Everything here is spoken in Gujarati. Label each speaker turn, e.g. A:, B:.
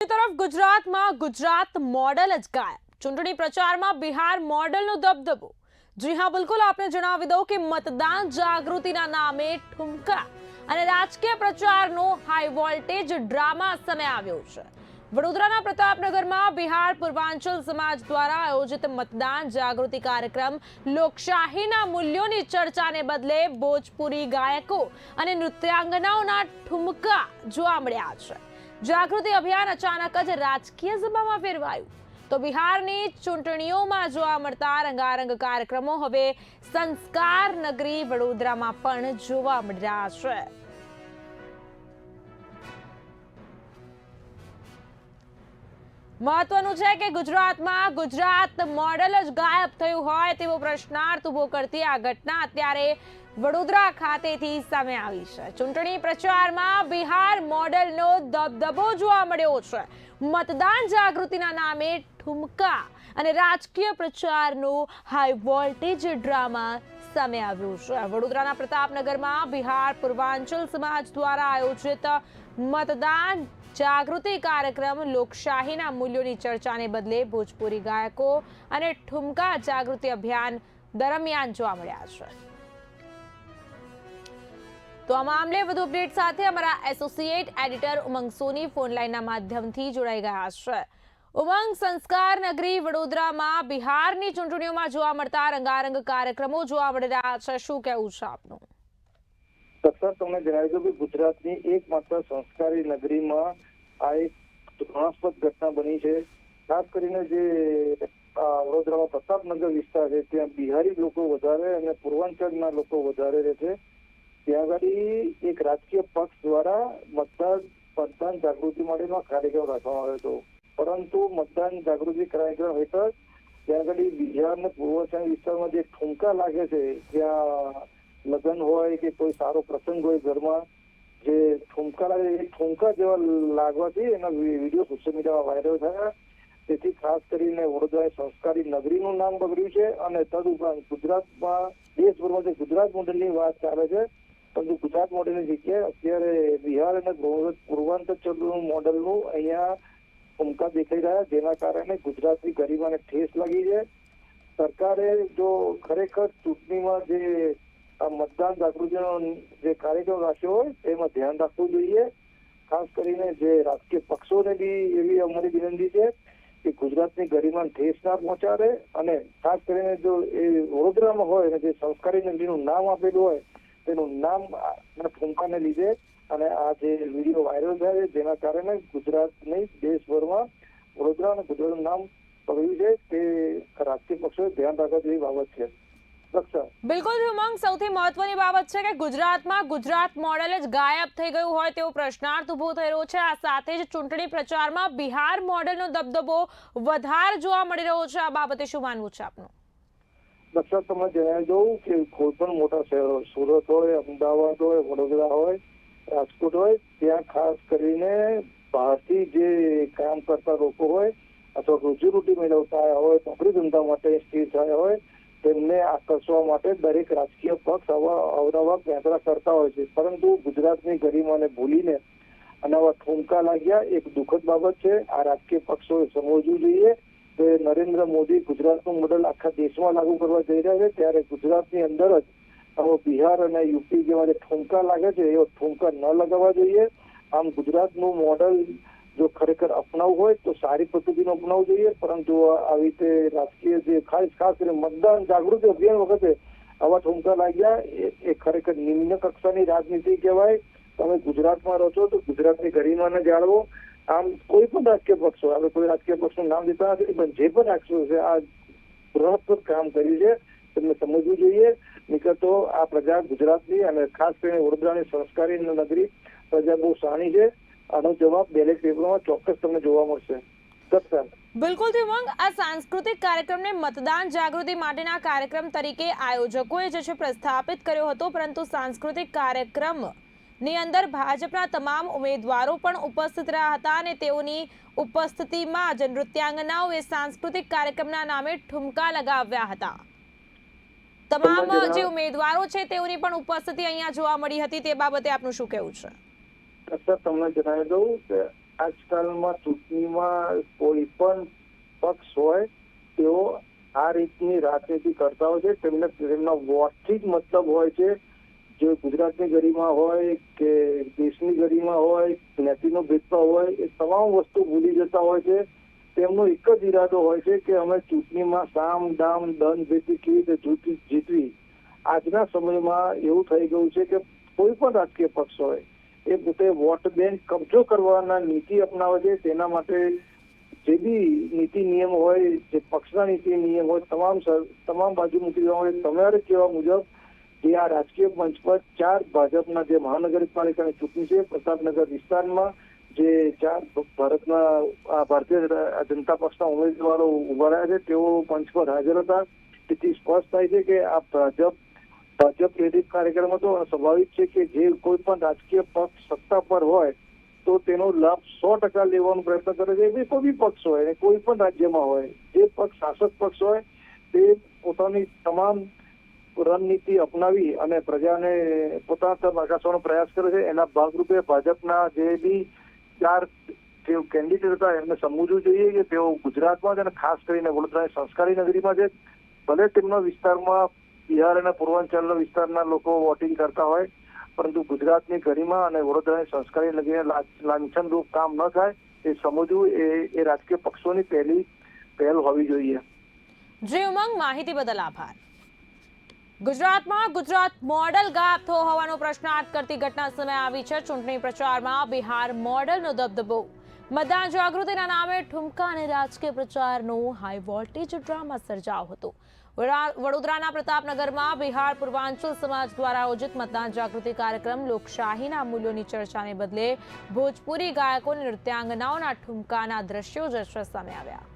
A: તરફ ગુજરાતમાં ગુજરાત મોડલ જ ગાયબ. ચૂંટણી પ્રચારમાં બિહાર મોડલનો દબદબો. જી હા, બિલકુલ આપને જણાવી દઉં કે મતદાન જાગૃતિના નામે ઠુમકા અને રાજકીય પ્રચારનો હાઈ વોલ્ટેજ ડ્રામા સામે આવ્યો છે. વડોદરાના પ્રતાપનગરમાં બિહાર પૂર્વાંચલ સમાજ દ્વારા આયોજિત મતદાન જાગૃતિ કાર્યક્રમ લોકશાહીના મૂલ્યોની ચર્ચાને બદલે ભોજપુરી ગાયકો અને નૃત્યાંગનાઓના ઠુમકા જોવા મળ્યા છે. જાગૃતિ અભિયાન અચાનક જ રાજકીય સભામાં ફેરવાયું તો બિહારની ચૂંટણીઓમાં જોવા મળતા રંગારંગ કાર્યક્રમો હવે સંસ્કાર નગરી વડોદરામાં પણ જોવા મળી રહ્યા છે. મહત્વનું છે કે ગુજરાતમાં ગુજરાત મોડલ જ ગાયબ થયું હોય તેવો પ્રશ્નાર્થ ઉભો કરતી આ ઘટના અત્યારે વડોદરા ખાતેથી સામે આવી છે. ચૂંટણી પ્રચારમાં બિહાર મોડલનો દબદબો જોવા મળ્યો છે. મતદાન જાગૃતિના નામે ઠુમકા અને રાજકીય પ્રચારનો હાઈ વોલ્ટેજ ડ્રામા સામે આવ્યો છે. વડોદરાના પ્રતાપનગરમાં બિહાર પૂર્વાંચલ સમાજ દ્વારા આયોજિત મતદાન જાગૃતિ કાર્યક્રમ લોકશાહીના મૂલ્યોની ચર્ચાને બદલે ભોજપુરી ગાયકો અને ઠુમકા જાગૃતિ અભિયાન દરમિયાન જોવા મળ્યા છે. તો આ મામલે વધુ અપડેટ સાથે અમારા એસોસિએટ એડિટર ઉમંગ સોની ફોન લાઈનના માધ્યમથી જોડાઈ ગયા છે. ઉમંગ, સંસ્કાર નગરી વડોદરામાં બિહારની ચૂંટણીઓમાં જોવા મળતા રંગારંગ કાર્યક્રમો જોવા મળી રહ્યા છે. શું કહેવું છે આપનું?
B: સર, તમને જણાવી દઉં કે ગુજરાતની એકમાત્ર સંસ્કારી નગરીમાં આ એક ઘૃણાસ્પદ ઘટના બની છે. ખાસ કરીને જે વડોદરામાં પ્રતાપનગર વિસ્તાર છે ત્યાં બિહારી લોકો વધારે અને પૂર્વાંચલના લોકો વધારે રહે છે. ત્યાં આગળ એક રાજકીય પક્ષ દ્વારા મતદાન જાગૃતિ માટેનો કાર્યક્રમ રાખવામાં આવ્યો હતો. પરંતુ મતદાન જાગૃતિ કાર્યક્રમ હેઠળ ત્યાં આગળ બિહાર અને પૂર્વાંચલ વિસ્તારમાં જે ઠુમકા લાગે છે, ત્યાં લગ્ન હોય કે કોઈ સારો પ્રસંગ હોય ઘરમાં, જે ઠુમકા લાગે એ ઠુમકા જેવા લાગવાથી એના વિડીયો સોશિયલ મીડિયામાં વાયરલ થયા. તેથી ખાસ કરીને વડોદરા સંસ્કારી નગરીનું નામ બગડ્યું છે. અને તદુપરાંત ગુજરાતમાં દેશભરમાં જે ગુજરાત મોડલની વાત ચાલે છે, પરંતુ ગુજરાત મોડલની જગ્યાએ અત્યારે બિહાર અને પૂર્વાંચલ મોડલનું અહીંયા ઠુમકા દેખાઈ રહ્યા, જેના કારણે ગુજરાતની ગરિમાને ઠેસ લાગી છે. સરકારે જો ખરેખર ચૂંટણીમાં જે આ મતદાન જાગૃતિનો જે કાર્યક્રમ રાખ્યો હોય તેમાં ધ્યાન રાખવું જોઈએ. ખાસ કરીને જે રાજકીય પક્ષોને બી એવી અમારી વિનંતી છે કે ગુજરાતની ગરિમાને ઠેસ ના પહોંચાડે. અને ખાસ કરીને જો એ વડોદરામાં હોય અને જે સંસ્કારી નગરીનું નામ આપેલું હોય તેનું નામ ઠુમકાને લીધે અને આ જે વિડીયો વાયરલ થયા છે, જેના કારણે ગુજરાતની દેશભરમાં વડોદરા અને ગુજરાતનું નામ બગડ્યું છે, તે રાજકીય પક્ષોએ ધ્યાન રાખવા જેવી બાબત છે.
A: બિલકુલ ઉમંગ, સૌથી મહત્વની બાબત છે કે ગુજરાતમાં ગુજરાત મોડલ જ ગાયબ થઈ ગયું હોય તેવો પ્રશ્નાર્થ ઉભો થઈ રહ્યો છે. આ સાથે જ ચૂંટણી પ્રચારમાં બિહાર મોડલનો દબદબો વધારે જોવા મળી રહ્યો છે. આ બાબતે શું માનવું છે આપનું?
B: દક્ષા, તમને જણાવી દઉં કે કોઈ પણ મોટા શહેરો, સુરત હોય, અમદાવાદ હોય, વડોદરા હોય, રાજકોટ હોય, ત્યાં ખાસ કરીને બહારથી જે કામ કરતા લોકો હોય અથવા રોજીરોટી મેળવતા હોય, નોકરી ધંધા માટે સ્થિર થયા હોય, તેમને આકર્ષવા માટે દરેક રાજકીય પક્ષ અવનવા પેંતરા કરતા હોય છે. પરંતુ ગુજરાતની ગરિમાને ભૂલીને અને આવા ઠુમકા લાગ્યા એક દુઃખદ બાબત છે. આ રાજકીય પક્ષોએ સમજવું જોઈએ કે નરેન્દ્ર મોદી ગુજરાતનું મોડલ આખા દેશમાં લાગુ કરવા જઈ રહ્યા છે, ત્યારે ગુજરાતની અંદર જ આવો બિહાર અને યુપી જેવા જે ઠુમકા લાગે છે એવો ઠુમકા ન લગાવવા જોઈએ. આમ ગુજરાતનું મોડલ જો ખરેખર અપનાવવું હોય તો સારી પદ્ધતિનો અપનાવવું જોઈએ. પરંતુ આવી રીતે રાજકીય જે ખાસ કરીને મતદાન જાગૃતિ અભિયાન વખતે આવા ઠુમકા લાગ્યા એ ખરેખર નિમ્ન કક્ષાની રાજનીતિ કહેવાય. તમે ગુજરાતમાં રહો છો તો ગુજરાતની ગરિમાને જાળવો. આમ કોઈ પણ રાજકીય પક્ષ હોય, આપણે કોઈ રાજકીય પક્ષનું નામ દેતા નથી, પણ જે પણ રાક્ષસો છે આ બૃહત્તર કામ કર્યું છે, તેમને સમજવું જોઈએ. નહીંતર તો આ પ્રજા ગુજરાતની અને ખાસ કરીને વડોદરાની સંસ્કારી નગરી પ્રજા બહુ સારી છે. આનો જવાબ બેલેટ પેપરમાં ચોક્કસ તમને જોવા મળશે.
A: બિલકુલ ઉમંગ, આ સાંસ્કૃતિક કાર્યક્રમને મતદાન જાગૃતિ માટેના કાર્યક્રમ તરીકે આયોજકોએ જે છે પ્રસ્થાપિત કર્યો હતો, પરંતુ સાંસ્કૃતિક કાર્યક્રમ ની અંદર ભાજપના તમામ ઉમેદવારો પણ ઉપસ્થિત રહ્યા હતા અને તેઓની ઉપસ્થિતિમાં જ નૃત્યાંગનાઓએ સાંસ્કૃતિક કાર્યક્રમના નામે ઠુમકા લગાવ્યા હતા. તમામ જે ઉમેદવારો છે તેઓની પણ ઉપસ્થિતિ અહીંયા જોવા મળી હતી. તે બાબતે આપનું શું કહેવું છે?
B: સર, તમને જણાવી દઉં કે આજકાલમાં ચૂંટણીમાં કોઈ પણ પક્ષ હોય તેઓ આ રીતની રાજનીતિ કરતા હોય છે. તેમના વોટથી જ મતલબ હોય છે. જો ગુજરાતની ગરિમા હોય કે દેશની ગરિમા હોય, જ્ઞાતિનો ભેદભાવ હોય, એ તમામ વસ્તુ ભૂલી જતા હોય છે. તેમનો એક જ ઈરાદો હોય છે કે અમે ચૂંટણીમાં સામ દામ દંડ ભેટી કેવી રીતે જીતવી. આજના સમયમાં એવું થઈ ગયું છે કે કોઈ પણ રાજકીય પક્ષ હોય એ પોતે વોટ બેંક કબજો કરવાના નીતિ અપનાવે છે. તેના માટે જે બી નીતિ નિયમ હોય, જે પક્ષના નીતિ નિયમ હોય, તમામ બાજુ મૂકી દેવા હોય. તમારે કહેવા મુજબ જે આ રાજકીય મંચ પર 4 ભાજપના જે મહાનગરપાલિકાની ચૂંટણી છે પ્રતાપનગર વિસ્તારમાં જે 4 ભારતીય જનતા પક્ષના ઉમેદવારો ઉભા રહ્યા છે તેઓ મંચ પર હાજર હતા. તેથી સ્પષ્ટ થાય છે કે આ ભાજપ પ્રેરિત કાર્યક્રમ હતો. સ્વાભાવિક છે કે જે કોઈ પણ રાજકીય પક્ષ સત્તા પર હોય તો તેનો લાભ 100% લેવાનો પ્રયત્ન કરે છે. એ કોઈ બી પક્ષ હોય, કોઈ પણ રાજ્યમાં હોય, જે પક્ષ શાસક પક્ષ હોય તે પોતાની તમામ રણનીતિ અપનાવી અને પ્રજાને પોતાના તરફ આકર્ષવાનો પ્રયાસ કરે છે. એના ભાગરૂપે ભાજપના જે બી 4 કેન્ડિડેટ હતા એમને સમજવું જોઈએ કે તેઓ ગુજરાતમાં છે અને ખાસ કરીને વડોદરાની સંસ્કારી નગરીમાં છે. ભલે તેમના વિસ્તારમાં બિહાર અને પૂર્વાંચલના વિસ્તારના લોકો વોટિંગ કરતા હોય, પરંતુ ગુજરાતની ગરિમા અને વડોદરાની સંસ્કારી નગરીને લાંછનરૂપ કામ ન થાય એ સમજવું એ રાજકીય પક્ષોની પહેલ હોવી જોઈએ.
A: જી ઉમંગ, માહિતી બદલ આભાર. ગુજરાતમાં ગુજરાત મોડલ ગાયબ થયો હોવાનો પ્રશ્નાર્થ કરતી ઘટના સામે આવી છે. ચૂંટણી પ્રચારમાં બિહાર મોડલનો દબદબો. મતદાન જાગૃતિના નામે ઠુમકા અને રાજકીય પ્રચારનો હાઈ વોલ્ટેજ ડ્રામા સર્જાયો હતો. વડોદરાના પ્રતાપનગરમાં બિહાર પૂર્વાંચલ સમાજ દ્વારા આયોજિત મતદાન જાગૃતિ કાર્યક્રમ લોકશાહીના મૂલ્યોની ચર્ચાને બદલે ભોજપુરી ગાયકો અને નૃત્યાંગનાઓના ઠુમકાના દ્રશ્યો જ સામે આવ્યા.